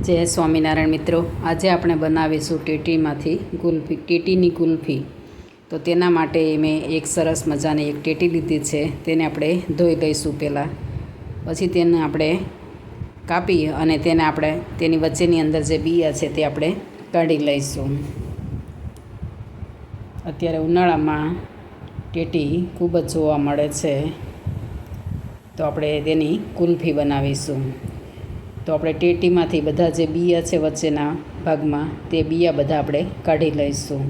જય સ્વામિનારાયણ મિત્રો, આજે આપણે બનાવીશું ટેટીની કુલ્ફી. તો તેના માટે મેં એક સરસ મજાની એક ટેટી લીધી છે. તેને આપણે ધોઈ લઈશું પહેલાં. પછી તેને આપણે કાપી અને તેની વચ્ચેની અંદર જે બિયા છે તે આપણે કાઢી લઈશું. અત્યારે ઉનાળામાં ટેટી ખૂબ જ જોવા મળે છે, તો આપણે તેની કુલ્ફી બનાવીશું. તો આપણે ટેટીમાંથી બધા જે બિયા છે વચ્ચેના ભાગમાં, તે બિયા બધા આપણે કાઢી લઈશું.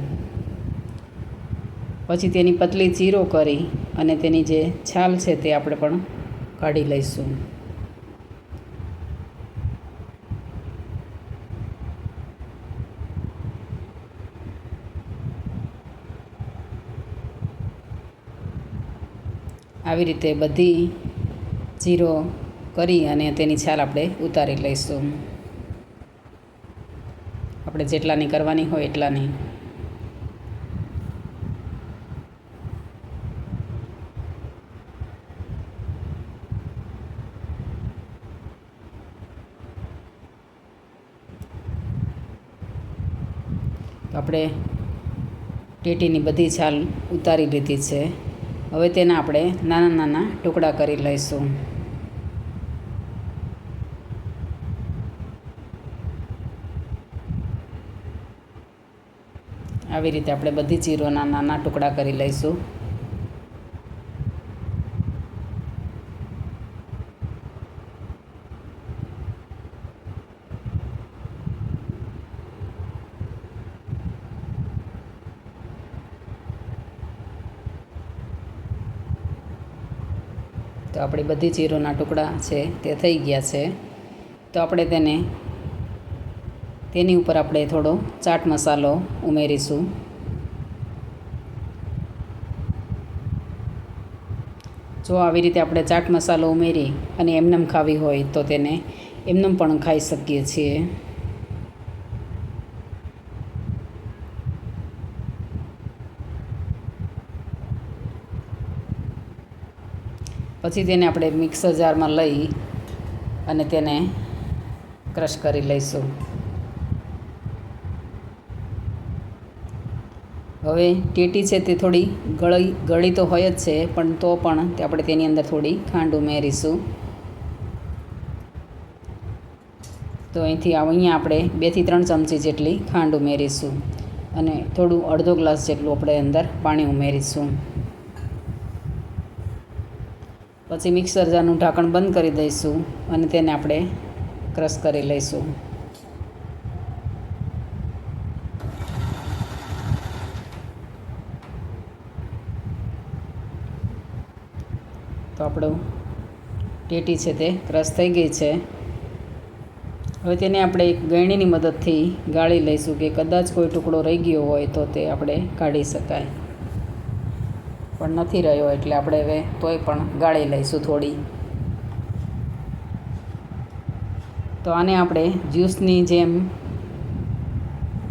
પછી તેની પતલી ચીરો કરી અને તેની જે છાલ છે તે આપણે પણ કાઢી લઈશું. આવી રીતે બધી ચીરો કરી અને તેની છાલ આપણે ઉતારી લઈશું. આપણે જેટલાની કરવાની હોય એટલાની. તો આપણે ટેટીની બધી છાલ ઉતારી લીધી છે. હવે તેના આપણે નાના નાના ટુકડા કરી લઈશું. આવી રીતે આપણે બધી ચીરોના નાના ટુકડા કરી લઈશું. તો આપણી બધી ચીરોના ટુકડા છે તે થઈ ગયા છે. તો આપણે તેની ઉપર આપણે થોડો ચાટ મસાલો ઉમેરીશું. જો આવી રીતે આપણે ચાટ મસાલો ઉમેરી અને એમનેમ ખાવી હોય તો તેને એમનેમ પણ ખાઈ શકીએ છીએ. પછી તેને આપણે મિક્સર જારમાં લઈ અને તેને ક્રશ કરી લઈશું. હવે ટેટી છે તે થોડી ગળી તો હોય જ છે, પણ તો પણ આપણે તેની અંદર થોડી ખાંડ ઉમેરીશું. તો અહીંયા આપણે 2 થી 3 ચમચી જેટલી ખાંડ ઉમેરીશું અને થોડું અડધો ગ્લાસ જેટલું આપણે અંદર પાણી ઉમેરીશું. પછી મિક્સર જારનું ઢાંકણ બંધ કરી દઈશું અને તેને આપણે ક્રશ કરી લઈશું. તો આપણું ટેટી છે તે ક્રશ થઈ ગઈ છે. હવે તેને આપણે એક ગળણીની મદદથી ગાળી લઈશું કે કદાચ કોઈ ટુકડો રહી ગયો હોય તો તે આપણે કાઢી શકાય. પણ નથી રહ્યો એટલે આપણે હવે તોય પણ ગાળી લઈશું થોડી. તો આને આપણે જ્યુસની જેમ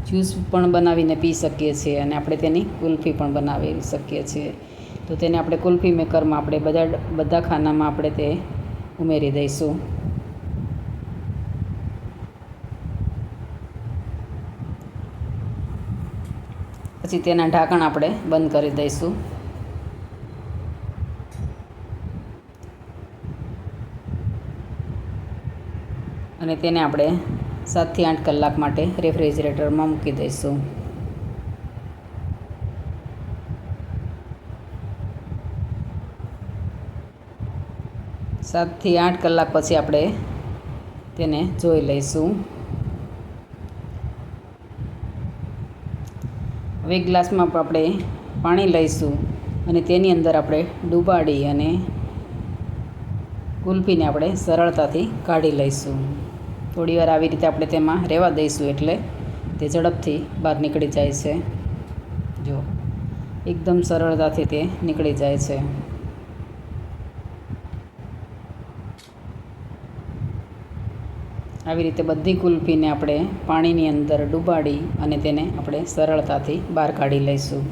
જ્યુસ પણ બનાવીને પી શકીએ છીએ અને આપણે તેની કુલ્ફી પણ બનાવી શકીએ છીએ. તો તેને આપણે કુલ્ફી મેકરમાં આપણે બધા ખાનામાં આપણે તે ઉમેરી દઈશું. પછી તેના ઢાંકણ આપણે બંધ કરી દઈશું. અને તેને આપણે 7 થી 8 કલાક માટે રેફ્રિજરેટરમાં મૂકી દઈશું. 7 થી 8 કલાક પછી આપણે તેને જોઈ લઈશું. હવે એક ગ્લાસમાં આપણે પાણી લઈશું અને તેની અંદર આપણે ડૂબાડી અને કુલ્ફીને આપણે સરળતાથી કાઢી લઈશું. થોડીવાર આવી રીતે આપણે તેમાં રહેવા દઈશું એટલે તે ઝડપથી બહાર નીકળી જાય છે. જો એકદમ સરળતાથી તે નીકળી જાય છે. આવી રીતે બધી કુલ્ફીને આપણે પાણીની અંદર ડૂબાડી અને તેને આપણે સરળતાથી બહાર કાઢી લઈશું.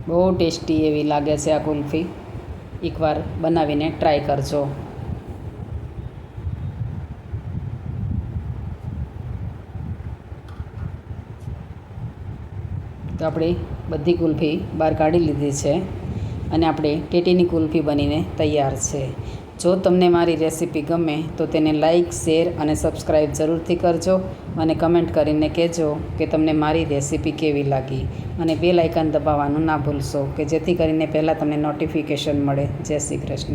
બહુ ટેસ્ટી એવી લાગે છે આ કુલ્ફી. એકવાર બનાવીને ટ્રાય કરજો. તો આપણે બધી કુલ્ફી બહાર કાઢી લીધી છે અને આપણે ટેટીની કુલ્ફી બનીને તૈયાર છે. જો તમને મારી રેસીપી ગમે તો તેને લાઈક, શેર અને સબસ્ક્રાઈબ જરૂરથી કરજો અને કમેન્ટ કરીને કહેજો કે તમને મારી રેસીપી કેવી લાગી. અને બેલ આઇકન દબાવવાનું ના ભૂલશો કે જેથી કરીને પહેલાં તમને નોટિફિકેશન મળે. જય શ્રી કૃષ્ણ.